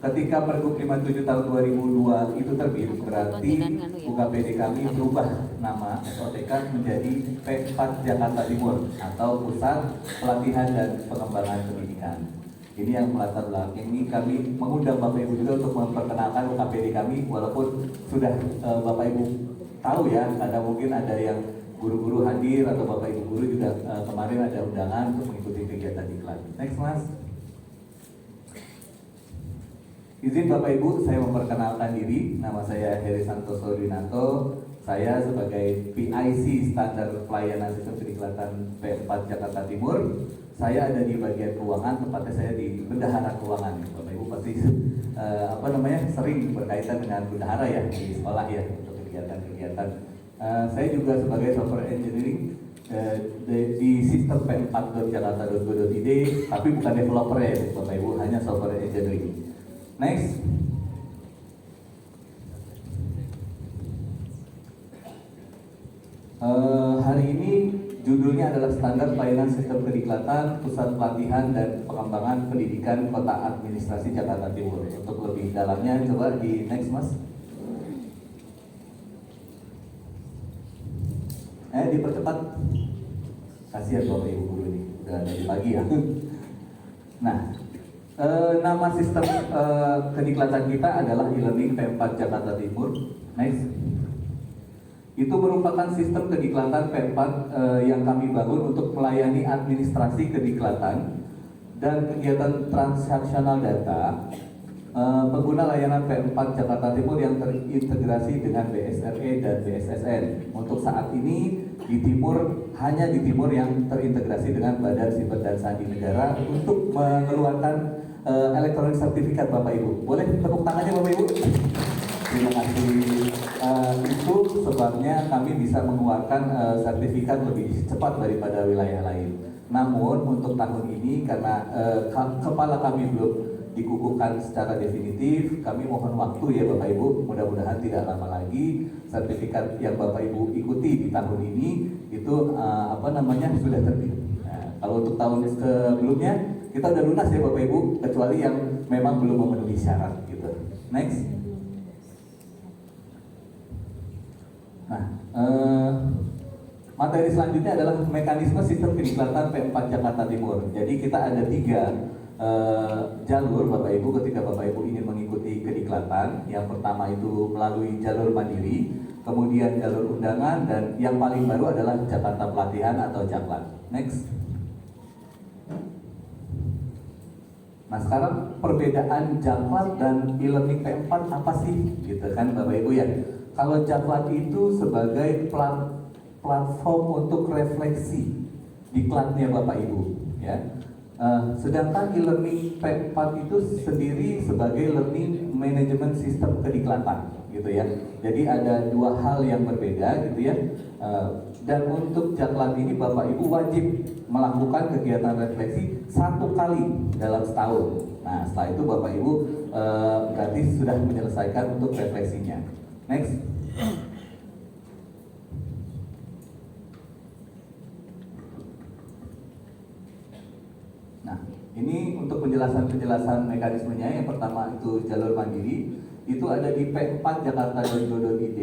ketika Pergub 57 tahun 2002 itu terbit, berarti UKPD kami berubah nama SOTK menjadi P4 Jakarta Timur atau Pusat Pelatihan dan Pengembangan Pendidikan. Ini yang melatar belakangi kami mengundang Bapak Ibu juga untuk memperkenalkan UKPD kami, walaupun sudah Bapak Ibu tahu ya, karena mungkin ada yang guru-guru hadir atau Bapak Ibu guru juga kemarin ada undangan untuk mengikuti kegiatan diklat. Next Mas. Izin Bapak Ibu, saya memperkenalkan diri. Nama saya Heri Santoso Dwinanto. Saya sebagai PIC Standar Pelayanan Sistem Kediklatan P4 Jakarta Timur. Saya ada di bagian keuangan, tepatnya saya di bendahara keuangan. Bapak Ibu pasti sering berkaitan dengan bendahara ya di sekolah ya untuk kegiatan-kegiatan. Saya juga sebagai software engineering di sistem p4.jakarta.go.id, tapi bukan developer ya Bapak Ibu, hanya software engineering. Next. Hari ini judulnya adalah Standar Pelayanan Sistem Kediklatan Pusat Pelatihan dan Pengembangan Pendidikan Kota Administrasi Jakarta Timur. Untuk lebih dalamnya coba di next Mas. Dipercepat. Kasihan Bapak Ibu guru ini, udah dari pagi ya. Nah, nama sistem kediklatan kita adalah e-learning P4 Jakarta Timur. Next. Itu merupakan sistem kediklatan P4 yang kami bangun untuk melayani administrasi kediklatan dan kegiatan transaksional data pengguna layanan P4 Jakarta Timur yang terintegrasi dengan BSRE dan BSSN. Untuk saat ini hanya di Timur yang terintegrasi dengan Badan Siber dan Sandi Negara untuk mengeluarkan elektronik sertifikat Bapak Ibu. Boleh tepuk tangannya Bapak Ibu? Terima kasih. Itu sebabnya kami bisa mengeluarkan sertifikat lebih cepat daripada wilayah lain. Namun untuk tahun ini karena kepala kami belum dikukuhkan secara definitif, kami mohon waktu ya Bapak Ibu. Mudah-mudahan tidak lama lagi sertifikat yang Bapak Ibu ikuti di tahun ini itu sudah terbit. Nah, kalau untuk tahun sebelumnya kita udah lunas ya Bapak Ibu, kecuali yang memang belum memenuhi syarat gitu. Next. Nah, materi selanjutnya adalah mekanisme sistem kediklatan P4 Jakarta Timur. Jadi kita ada 3 jalur Bapak Ibu ketika Bapak Ibu ingin mengikuti kediklatan. Yang pertama itu melalui jalur mandiri, kemudian jalur undangan, dan yang paling baru adalah Jakarta Pelatihan atau Jaklat. Next. Nah sekarang perbedaan Jaklat dan e-learning P4 apa sih? Gitu kan Bapak Ibu ya. Kalau Jaklat itu sebagai platform untuk refleksi diklatnya Bapak Ibu ya. Sedangkan e-learning P4 itu sendiri sebagai learning management system kediklatan gitu ya. Jadi ada 2 hal yang berbeda gitu ya. Dan untuk Jaklat ini Bapak Ibu wajib melakukan kegiatan refleksi 1 kali dalam setahun. Nah setelah itu Bapak Ibu berarti sudah menyelesaikan untuk refleksinya. Next. Nah, ini untuk penjelasan mekanismenya. Yang pertama itu jalur mandiri, itu ada di p4jakarta.go.id.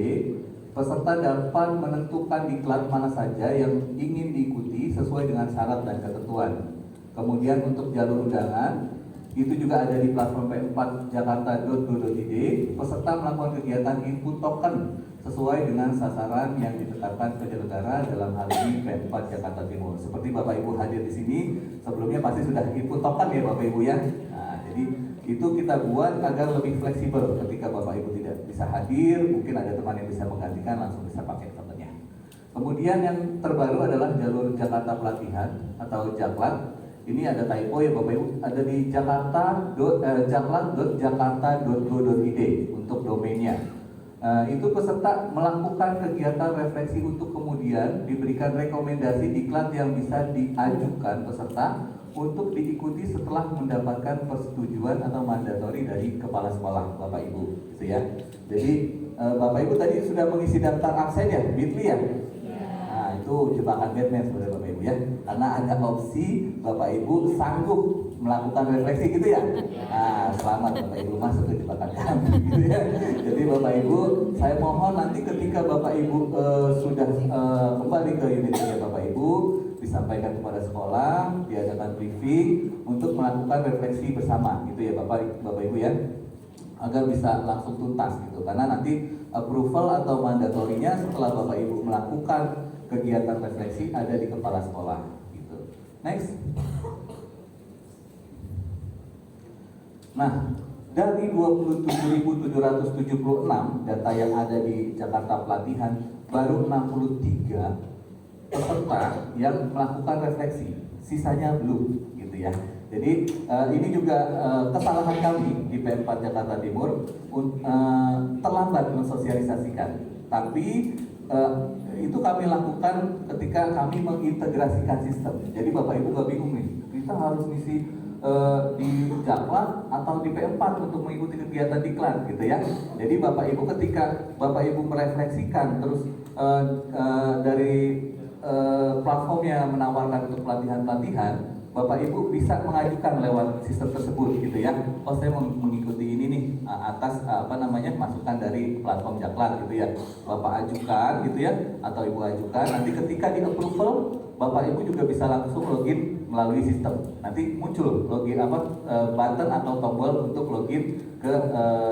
Peserta dapat menentukan diklat mana saja yang ingin diikuti sesuai dengan syarat dan ketentuan. Kemudian untuk jalur undangan, itu juga ada di platform p4jakarta.go.id. Peserta melakukan kegiatan input token sesuai dengan sasaran yang ditetapkan penyelenggara, dalam hal ini P4 Jakarta Timur. Seperti Bapak Ibu hadir di sini, sebelumnya pasti sudah input token ya Bapak Ibu ya. Nah, jadi itu kita buat agar lebih fleksibel. Ketika Bapak Ibu tidak bisa hadir, mungkin ada teman yang bisa menggantikan, langsung bisa pakai tokennya. Kemudian yang terbaru adalah jalur Jakarta Pelatihan atau Jaklat. Ini ada typo ya Bapak Ibu, ada di jaklat.jakarta.go.id untuk domainnya. Itu peserta melakukan kegiatan refleksi untuk kemudian diberikan rekomendasi diklat yang bisa diajukan peserta untuk diikuti setelah mendapatkan persetujuan atau mandatori dari kepala sekolah Bapak Ibu gitu ya. Jadi Bapak Ibu tadi sudah mengisi daftar absen ya, Bitly ya? Nah itu jebakan Batman sebenarnya Bapak Ibu ya, karena ada opsi Bapak Ibu sanggup melakukan refleksi gitu ya. Nah, selamat Bapak Ibu masuk ke jebakan kami gitu ya. Jadi Bapak Ibu, saya mohon nanti ketika Bapak Ibu sudah kembali ke unitnya Bapak Ibu, disampaikan kepada sekolah, diadakan briefing untuk melakukan refleksi bersama gitu ya Bapak Ibu ya, agar bisa langsung tuntas gitu. Karena nanti approval atau mandatorinya setelah Bapak Ibu melakukan kegiatan refleksi ada di kepala sekolah gitu. Next. Nah, dari 27.776 data yang ada di Jakarta Pelatihan, baru 63 peserta yang melakukan refleksi, sisanya belum gitu ya. Jadi ini juga kesalahan kami di PM4 Jakarta Timur terlambat mensosialisasikan. Tapi itu kami lakukan ketika kami mengintegrasikan sistem. Jadi Bapak Ibu gak bingung nih, kita harus ngisi di Jaklat atau di PM4 untuk mengikuti kegiatan diklat gitu ya. Jadi Bapak Ibu ketika Bapak Ibu merefleksikan terus dari platformnya menawarkan untuk pelatihan-pelatihan, Bapak Ibu bisa mengajukan lewat sistem tersebut gitu ya. Oh, saya mau mengikuti ini nih atas masukan dari platform Jaklat gitu ya. Bapak ajukan gitu ya, atau Ibu ajukan. Nanti ketika di approval, Bapak Ibu juga bisa langsung login melalui sistem. Nanti muncul login button atau tombol untuk login ke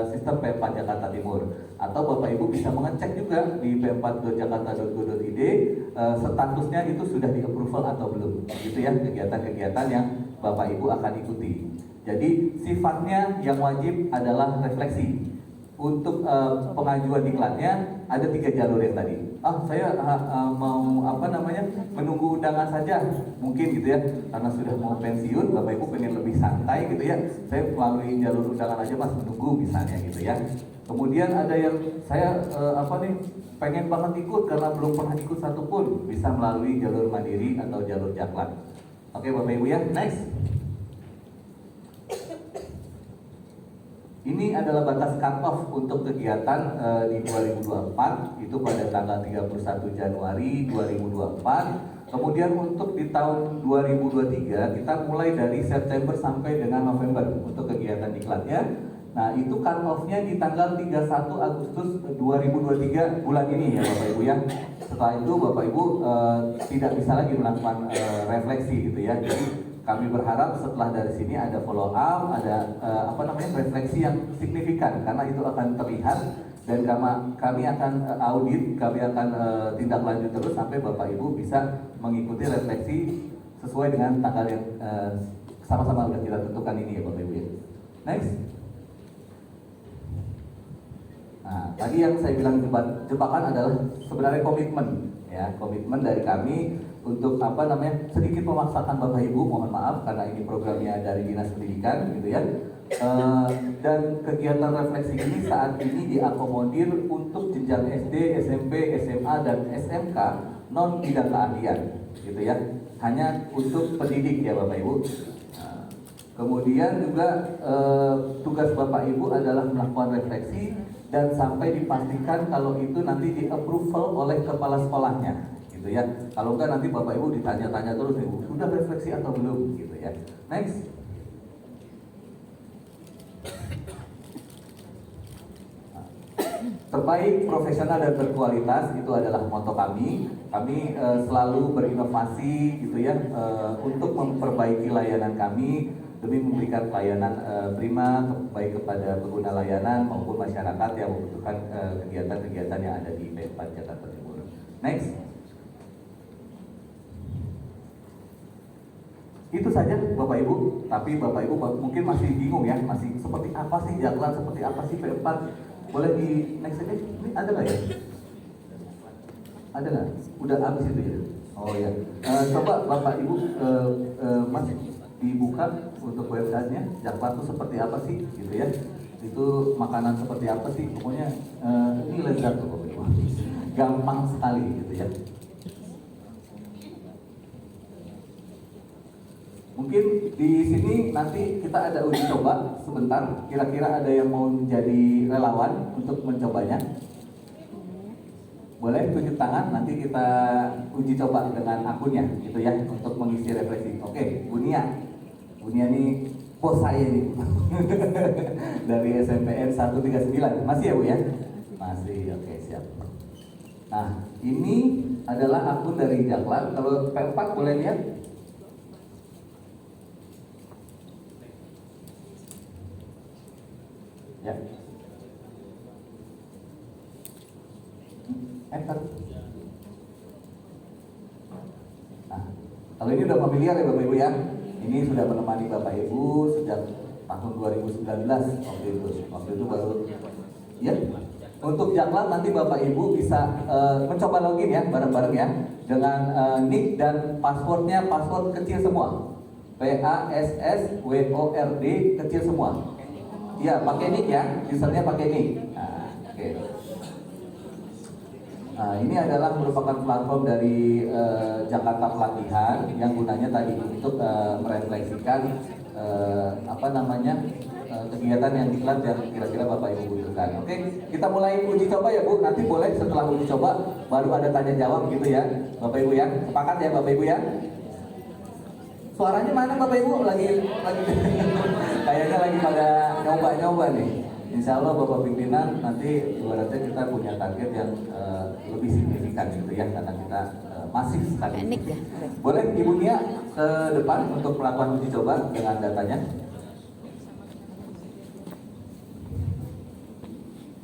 sistem PM4 Jakarta Timur. Atau Bapak Ibu bisa mengecek juga di pm4.jakarta.go.id statusnya itu sudah di approval atau belum. Gitu ya kegiatan-kegiatan yang Bapak Ibu akan ikuti. Jadi sifatnya yang wajib adalah refleksi. Untuk pengajuan diklatnya ada 3 jalur yang tadi. Saya mau menunggu undangan saja mungkin gitu ya, karena sudah mau pensiun, Bapak Ibu pengen lebih santai gitu ya, saya melalui jalur undangan aja Mas, menunggu misalnya gitu ya. Kemudian ada yang saya pengen banget ikut karena belum pernah ikut satupun, bisa melalui jalur mandiri atau jalur Jaklat. Oke Bapak Ibu ya, next. Ini adalah batas cut-off untuk kegiatan di 2024, itu pada tanggal 31 Januari 2024. Kemudian untuk di tahun 2023, kita mulai dari September sampai dengan November untuk kegiatan diklatnya. Nah, itu cut-off-nya di tanggal 31 Agustus 2023 bulan ini ya Bapak Ibu ya. Setelah itu Bapak Ibu tidak bisa lagi melakukan refleksi gitu ya. Jadi kami berharap setelah dari sini ada follow up, ada refleksi yang signifikan, karena itu akan terlihat dan kami akan audit, kami akan tindak lanjut terus sampai Bapak Ibu bisa mengikuti refleksi sesuai dengan tanggal yang sama-sama sudah kita tentukan ini ya Bapak Ibu ya. Next. Nah, tadi yang saya bilang jebakan adalah sebenarnya komitmen ya, komitmen dari kami untuk sedikit memaksakan Bapak Ibu, mohon maaf karena ini programnya dari Dinas Pendidikan gitu ya. Dan kegiatan refleksi ini saat ini diakomodir untuk jenjang SD, SMP, SMA dan SMK non bidang keahlian gitu ya. Hanya untuk pendidik ya Bapak Ibu. Kemudian juga tugas Bapak Ibu adalah melakukan refleksi dan sampai dipastikan kalau itu nanti di-approval oleh kepala sekolahnya gitu ya. Kalau enggak nanti Bapak Ibu ditanya-tanya terus, sudah refleksi atau belum gitu ya. Next. Terbaik, profesional dan berkualitas itu adalah moto kami. Kami selalu berinovasi gitu ya untuk memperbaiki layanan kami demi memberikan pelayanan prima baik kepada pengguna layanan maupun masyarakat yang membutuhkan kegiatan-kegiatan yang ada di PM4 Jakarta Timur. Next. Itu saja Bapak Ibu, tapi Bapak Ibu mungkin masih bingung ya, masih seperti apa sih Jaklat, seperti apa sih PM4. Boleh di next aja, ini ada nggak ya? Ada nggak? Udah habis itu ya? Oh ya, coba Bapak Ibu masih dibuka untuk websitenya, Jaklat itu seperti apa sih gitu ya. Itu makanan seperti apa sih, pokoknya ini lezat tuh Bapak Ibu. Gampang sekali gitu ya. Mungkin di sini nanti kita ada uji coba sebentar. Kira-kira ada yang mau menjadi relawan untuk mencobanya? Boleh tunjuk tangan, nanti kita uji coba dengan akunnya gitu ya untuk mengisi refleksi. Oke, Bu Nia ini bos saya nih. Dari SMPN 139. Masih ya Bu ya? Masih, oke siap. Nah, ini adalah akun dari Jaklan. Kalau P4 boleh lihat? Ya. Enter. Nah, kalau ini udah familiar ya Bapak Ibu ya. Ini sudah menemani Bapak Ibu sejak tahun 2019 waktu itu baru ya. Untuk Jaklan nanti Bapak Ibu bisa mencoba login ya bareng-bareng ya dengan nick dan passwordnya password kecil semua. PASSWORD kecil semua. Ya, pakai nick ya, usernya pakai nick. Nah, oke. Nah, ini adalah merupakan platform dari Jakarta Pelatihan yang gunanya tadi untuk merefleksikan kegiatan yang diklat yang kira-kira Bapak Ibu butuhkan. Oke, kita mulai uji coba ya Bu. Nanti boleh setelah uji coba baru ada tanya jawab gitu ya, Bapak Ibu ya. Sepakat ya Bapak Ibu ya? Suaranya mana Bapak Ibu? Lagi kayaknya lagi pada nyoba-nyoba nih. Insya Allah Bapak pimpinan nanti ibaratnya kita punya target yang lebih signifikan gitu ya, karena kita masih sekali. Boleh Ibu Nia ke depan untuk melakukan uji coba dengan datanya.